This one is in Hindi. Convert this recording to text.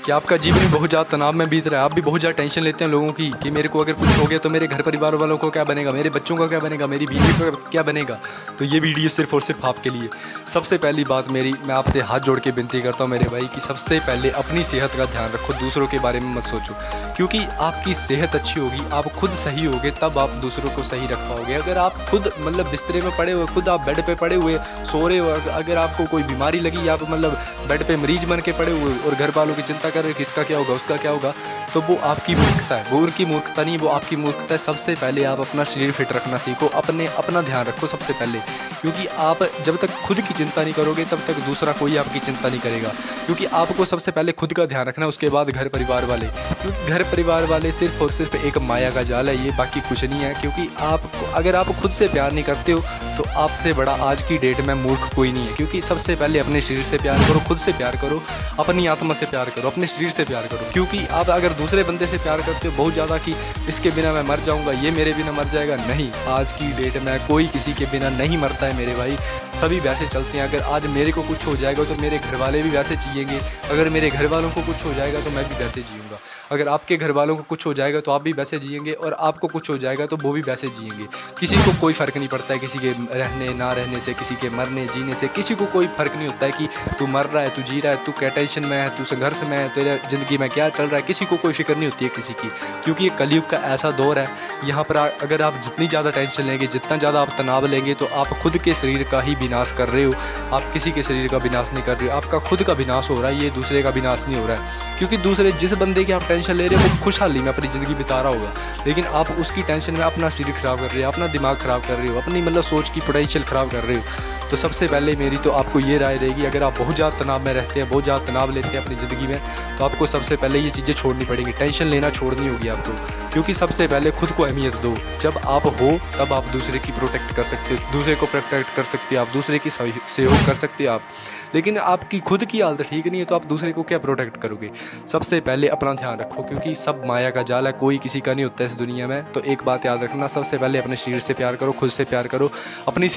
कि आपका जीवन भी बहुत ज़्यादा तनाव में बीत रहा है, आप भी बहुत ज़्यादा टेंशन लेते हैं लोगों की कि मेरे को अगर कुछ हो गया तो मेरे घर परिवार वालों को क्या बनेगा, मेरे बच्चों का क्या बनेगा, मेरी बीवी का क्या बनेगा। तो ये वीडियो सिर्फ और सिर्फ आपके लिए। सबसे पहली बात मेरी, मैं आपसे हाथ जोड़ के विनती करता हूँ मेरे भाई कि सबसे पहले अपनी सेहत का ध्यान रखो, दूसरों के बारे में मत सोचो। क्योंकि आपकी सेहत अच्छी होगी, आप खुद सही होगे, तब आप दूसरों को सही रख पाओगे। अगर आप खुद मतलब बिस्तरे में पड़े हुए, खुद आप बेड पे पड़े हुए सो रहे हो, अगर आपको कोई बीमारी लगी, आप मतलब बेड पे मरीज बन के पड़े हुए और घर वालों की चिंता कर रहे हो किसका क्या होगा, उसका क्या होगा, तो वो आपकी मूर्खता है। वो उनकी मूर्खता नहीं, वो आपकी मूर्खता है। सबसे पहले आप अपना शरीर फिट रखना सीखो, अपना ध्यान रखो सबसे पहले। क्योंकि आप जब तक खुद की चिंता नहीं करोगे तब तक दूसरा कोई आपकी चिंता नहीं करेगा। क्योंकि आपको सबसे पहले खुद का ध्यान रखना है, उसके बाद घर परिवार वाले। क्योंकि घर परिवार वाले सिर्फ और सिर्फ एक माया का जाल है, ये बाकी कुछ नहीं है। क्योंकि अगर आप खुद से प्यार नहीं करते हो तो आपसे बड़ा आज की डेट में मूर्ख कोई नहीं है। क्योंकि सबसे पहले अपने शरीर से प्यार करो, खुद से प्यार करो, अपनी आत्मा से प्यार करो, अपने शरीर से प्यार करो। क्योंकि आप अगर दूसरे बंदे से प्यार करते हो बहुत ज़्यादा कि इसके बिना मैं मर जाऊंगा, ये मेरे बिना मर जाएगा, नहीं, आज की डेट में कोई किसी के बिना नहीं मरता है मेरे भाई। सभी वैसे चलते हैं। अगर आज मेरे को कुछ हो जाएगा तो मेरे घर वाले भी वैसे जिएंगे, अगर मेरे घर वालों को कुछ हो जाएगा तो मैं भी वैसे जीऊँगा, अगर आपके घर वालों को कुछ हो जाएगा तो आप भी वैसे जिएंगे, और आपको कुछ हो जाएगा तो वो भी वैसे जिएंगे। किसी को कोई फ़र्क नहीं पड़ता है किसी के रहने ना रहने से, किसी के मरने जीने से, किसी को कोई फ़र्क नहीं होता है कि तू मर रहा है, तू जी रहा है, तू क्या टेंशन में है, तू संघर्ष में है, तेरे ज़िंदगी में क्या चल रहा है, किसी को कोई फिक्र नहीं होती है किसी की। क्योंकि ये कलयुग का ऐसा दौर है, यहाँ पर अगर आप जितनी ज़्यादा टेंशन लेंगे, जितना ज़्यादा आप तनाव लेंगे, तो आप खुद के शरीर का ही विनाश कर रहे हो। आप किसी के शरीर का विनाश नहीं कर रहे हो, आपका खुद का विनाश हो रहा है, ये दूसरे का विनाश नहीं हो रहा है। क्योंकि दूसरे जिस बंदे की आप टेंशन ले रहे हो वो खुशहाली में अपनी ज़िंदगी बिता रहा होगा, लेकिन आप उसकी टेंशन में अपना शरीर खराब कर रहे हो, अपना दिमाग खराब कर रहे हो, अपनी मतलब सोच की पोटेंशियल खराब कर रहे हो। तो सबसे पहले मेरी तो आपको ये राय रहेगी, अगर आप बहुत ज़्यादा तनाव में रहते हैं, बहुत ज़्यादा तनाव लेते हैं अपनी ज़िंदगी में, तो आपको सबसे पहले ये चीज़ें छोड़नी पड़ेंगी, टेंशन लेना छोड़नी होगी आपको। क्योंकि सबसे पहले खुद को अहमियत दो। जब आप हो तब आप दूसरे की प्रोटेक्ट कर सकते हो, दूसरे को प्रोटेक्ट कर सकते हो आप, दूसरे की सहयोग कर सकते हो आप। लेकिन आपकी खुद की हालत ठीक नहीं है तो आप दूसरे को क्या प्रोटेक्ट करोगे। सबसे पहले अपना ध्यान रखो, क्योंकि सब माया का जाल है, कोई किसी का नहीं होता है इस दुनिया में। तो एक बात याद रखना, सबसे पहले अपने शरीर से प्यार करो, खुद से प्यार करो, अपनी